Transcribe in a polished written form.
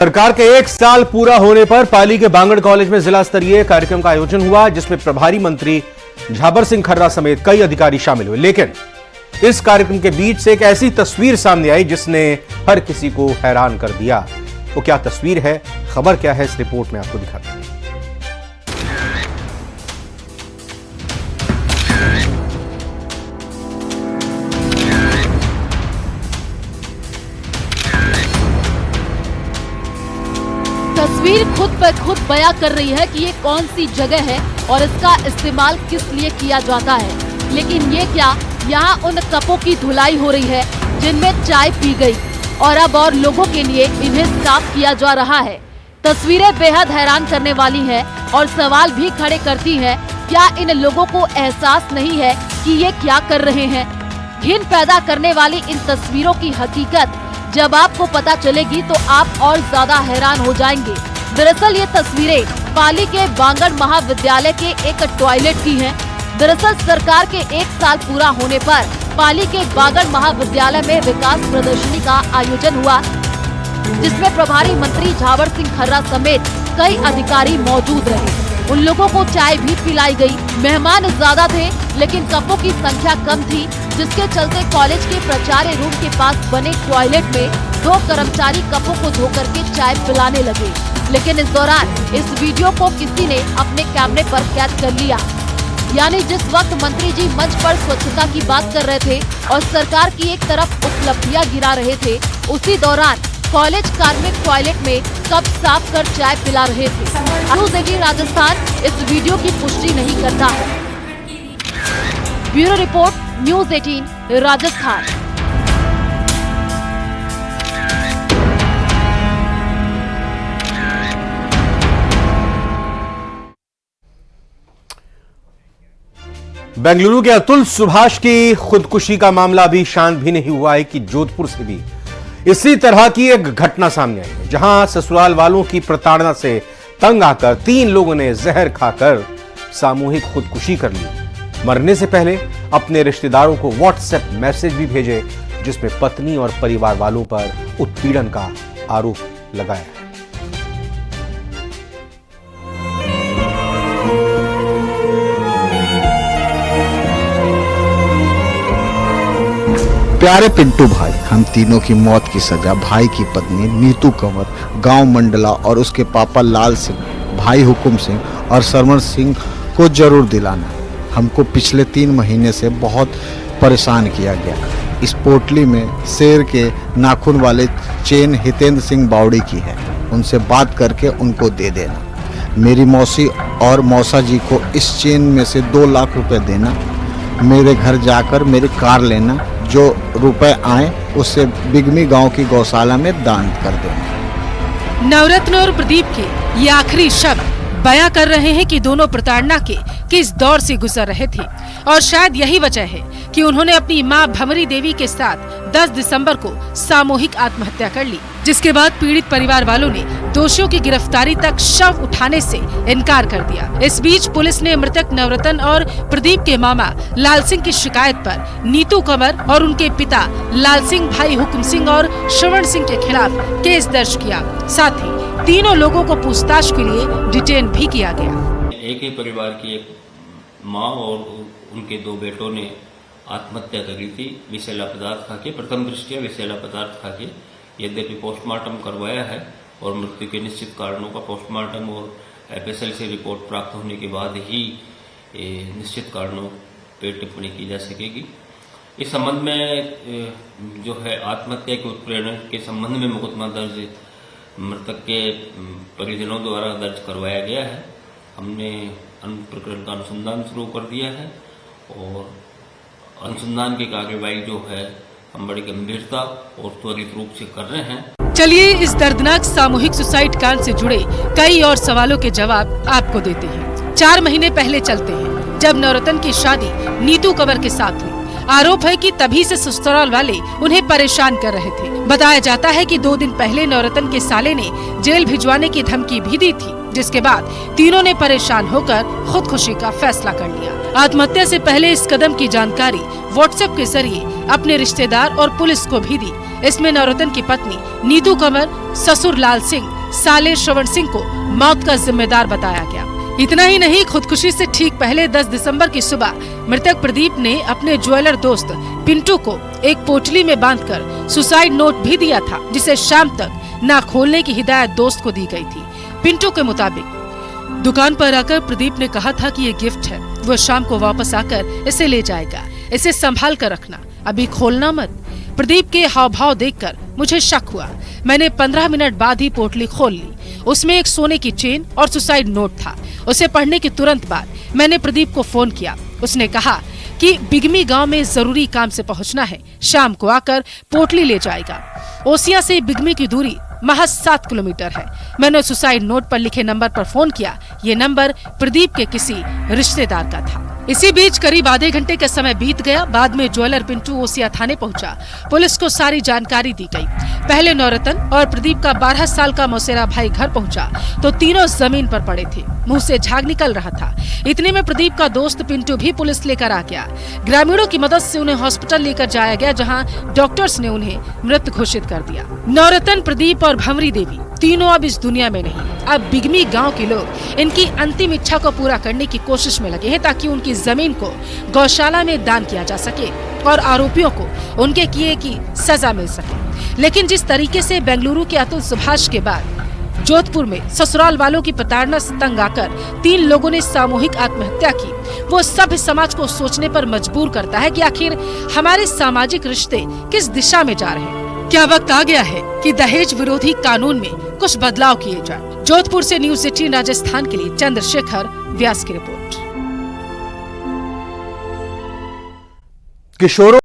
सरकार के 1 साल पूरा होने पर पाली के बांगड़ कॉलेज में जिला स्तरीय कार्यक्रम का आयोजन हुआ, जिसमें प्रभारी मंत्री झाबर सिंह खर्रा समेत कई अधिकारी शामिल हुए। लेकिन इस कार्यक्रम के बीच से एक ऐसी तस्वीर सामने आई जिसने हर किसी को हैरान कर दिया। वो क्या तस्वीर है, खबर क्या है, इस रिपोर्ट में आपको दिखाते हैं। तस्वीर खुद ब खुद बयां कर रही है कि ये कौन सी जगह है और इसका इस्तेमाल किस लिए किया जाता है। लेकिन ये क्या, यहाँ उन कपों की धुलाई हो रही है जिनमें चाय पी गई और अब और लोगों के लिए इन्हें साफ किया जा रहा है। तस्वीरें बेहद हैरान करने वाली हैं और सवाल भी खड़े करती हैं। क्या इन लोगों को एहसास नहीं है कि ये क्या कर रहे हैं? घिन पैदा करने वाली इन तस्वीरों की हकीकत जब आपको पता चलेगी तो आप और ज्यादा हैरान हो जाएंगे। दरअसल ये तस्वीरें पाली के बांगड़ महाविद्यालय के एक टॉयलेट की हैं। दरअसल सरकार के 1 साल पूरा होने पर पाली के बांगड़ महाविद्यालय में विकास प्रदर्शनी का आयोजन हुआ, जिसमें प्रभारी मंत्री झाबर सिंह खर्रा समेत कई अधिकारी मौजूद रहे। उन लोगों को चाय भी पिलाई गई। मेहमान ज्यादा थे लेकिन कपों की संख्या कम थी, जिसके चलते कॉलेज के प्राचार्य रूम के पास बने टॉयलेट में 2 कर्मचारी कपों को धोकर के चाय पिलाने लगे। लेकिन इस दौरान इस वीडियो को किसी ने अपने कैमरे पर कैद कर लिया। यानी जिस वक्त मंत्री जी मंच पर स्वच्छता की बात कर रहे थे और सरकार की एक तरफ उपलब्धियां गिरा रहे थे, उसी दौरान कॉलेज कार्मिक टॉयलेट में कप साफ कर चाय पिला रहे थे। न्यूज़ 18 राजस्थान इस वीडियो की पुष्टि नहीं करता है। Bureau report, news 18 Rajasthan. Bengaluru के अतुल सुभाष की खुदकुशी का मामला अभी शांत भी नहीं हुआ है कि जोधपुर से भी इसी तरह की एक घटना सामने आई है, जहां ससुराल वालों की प्रताड़ना से तंग आकर 3 लोगों ने जहर खाकर सामूहिक खुदकुशी कर ली। मरने से पहले अपने रिश्तेदारों को व्हाट्सएप मैसेज भी भेजे, जिसमें पत्नी और परिवार वालों पर उत्पीड़न का आरोप लगाया है। प्यारे पिंटू भाई, हम तीनों की मौत की सजा भाई की पत्नी नीतू कंवर, गांव मंडला और उसके पापा लाल सिंह, भाई हुकुम सिंह और सरमन सिंह को जरूर दिलाना। हमको पिछले 3 महीने से बहुत परेशान किया गया। इस पोटली में शेर के नाखून वाले चेन हितेंद्र सिंह बावड़ी की है, उनसे बात करके उनको दे देना। मेरी मौसी और मौसा जी को इस चेन में से 2 लाख रुपए देना। मेरे घर जाकर मेरी कार लेना, जो रुपए आए उससे बिगमी गांव की गौशाला में दान कर देना। नवरत्न और प्रदीप के ये आखिरी शब्द बयां कर रहे हैं कि दोनों प्रताड़ना के किस दौर से गुजर रहे थे और शायद यही वजह है कि उन्होंने अपनी मां भंवरी देवी के साथ 10 दिसंबर को सामूहिक आत्महत्या कर ली, जिसके बाद पीड़ित परिवार वालों ने दोषियों की गिरफ्तारी तक शव उठाने से इनकार कर दिया। इस बीच पुलिस ने मृतक नवरत्न और प्रदीप के मामा लाल सिंह की शिकायत पर नीतू कंवर और उनके पिता लाल सिंह, भाई हुकुम सिंह और श्रवण सिंह के खिलाफ केस दर्ज किया। साथ ही तीनों लोगों को पूछताछ के लिए डिटेन भी किया गया। एक ही परिवार की एक माँ और उनके 2 बेटों ने आत्महत्या करी थी विषैला पदार्थ खा के, प्रथम दृष्टया विषैला पदार्थ खा के। यद्यपि पोस्टमार्टम करवाया है और मृत्यु के निश्चित कारणों का पोस्टमार्टम और एफएसएल से रिपोर्ट प्राप्त होने के बाद ही निश्चित कारणों पर टिप्पणी की जा सकेगी। इस संबंध में जो है आत्महत्या के उत्प्रेरण के संबंध में मुकदमा दर्ज मृतक के परिजनों द्वारा दर्ज करवाया गया है। हमने प्रकरण का अनुसंधान शुरू कर दिया है और अनुसंधान की कार्यवाही जो है हम बड़ी गंभीरता और त्वरित रूप से कर रहे हैं। चलिए इस दर्दनाक सामूहिक सुसाइड कांड से जुड़े कई और सवालों के जवाब आपको देते हैं। 4 महीने पहले चलते हैं, जब नवरत्न की शादी नीतू कंवर के साथ हुई। आरोप है कि तभी से ससुराल वाले उन्हें परेशान कर रहे थे। बताया जाता है कि 2 दिन पहले नवरत्न के साले ने जेल भिजवाने की धमकी भी दी थी। जिसके बाद तीनों ने परेशान होकर खुदकुशी का फैसला कर लिया। आत्महत्या से पहले इस कदम की जानकारी व्हाट्सएप के जरिए अपने रिश्तेदार और पुलिस को भी दी। इसमें नौरतन की पत्नी नीतू कंवर, ससुर लाल सिंह, साले श्रवण सिंह को मौत का जिम्मेदार बताया गया। इतना ही नहीं, खुदकुशी से ठीक पहले 10 दिसंबर की सुबह मृतक प्रदीप ने अपने ज्वेलर दोस्त पिंटू को एक पोटली में बांधकर सुसाइड नोट भी दिया था, जिसे शाम तक न खोलने की हिदायत दोस्त को दी गई थी। पिंटू के मुताबिक दुकान पर आकर प्रदीप ने कहा था कि ये गिफ्ट है, वो शाम को वापस आकर इसे ले जाएगा, इसे संभाल कर रखना, अभी खोलना मत। प्रदीप के हाव भाव देखकर मुझे शक हुआ। मैंने 15 मिनट बाद ही पोटली खोल ली। उसमें एक सोने की चेन और सुसाइड नोट था। उसे पढ़ने के तुरंत बाद मैंने प्रदीप को फोन किया। उसने कहा कि बिगमी गांव में जरूरी काम से पहुंचना है, शाम को आकर पोटली ले जाएगा। ओसिया से बिगमी की दूरी महज 7 किलोमीटर है। मैंने सुसाइड नोट पर लिखे नंबर पर फोन किया। ये नंबर प्रदीप के किसी रिश्तेदार का था। इसी बीच करीब आधे घंटे का समय बीत गया। बाद में ज्वेलर पिंटू ओसिया थाने पहुंचा। पुलिस को सारी जानकारी दी गई। पहले नौरतन और प्रदीप का 12 साल का मौसेरा भाई घर पहुंचा तो तीनों जमीन पर पड़े थे, मुंह से झाग निकल रहा था। इतने में प्रदीप का दोस्त पिंटू भी पुलिस लेकर आ गया। ग्रामीणों की मदद से उन्हें हॉस्पिटल लेकर जाया गया, जहां डॉक्टर्स ने उन्हें मृत घोषित कर दिया। नौरतन, प्रदीप और भंवरी देवी तीनों अब इस दुनिया में नहीं। अब बिगमी गांव के लोग इनकी अंतिम इच्छा को पूरा करने की कोशिश में लगे हैं, ताकि उनकी जमीन को गौशाला में दान किया जा सके और आरोपियों को उनके किए की सजा मिल सके। लेकिन जिस तरीके से बेंगलुरु के अतुल सुभाष के बाद जोधपुर में ससुराल वालों की प्रताड़ना से तंग आकर 3 लोगों ने सामूहिक आत्महत्या की, वो सभ्य समाज को सोचने पर मजबूर करता है कि आखिर हमारे सामाजिक रिश्ते किस दिशा में जा रहे हैं। क्या वक्त आ गया है कि दहेज विरोधी कानून में कुछ बदलाव किए जाएं? जोधपुर से न्यूज़ 18 राजस्थान के लिए चंद्रशेखर व्यास की रिपोर्ट। किशोरों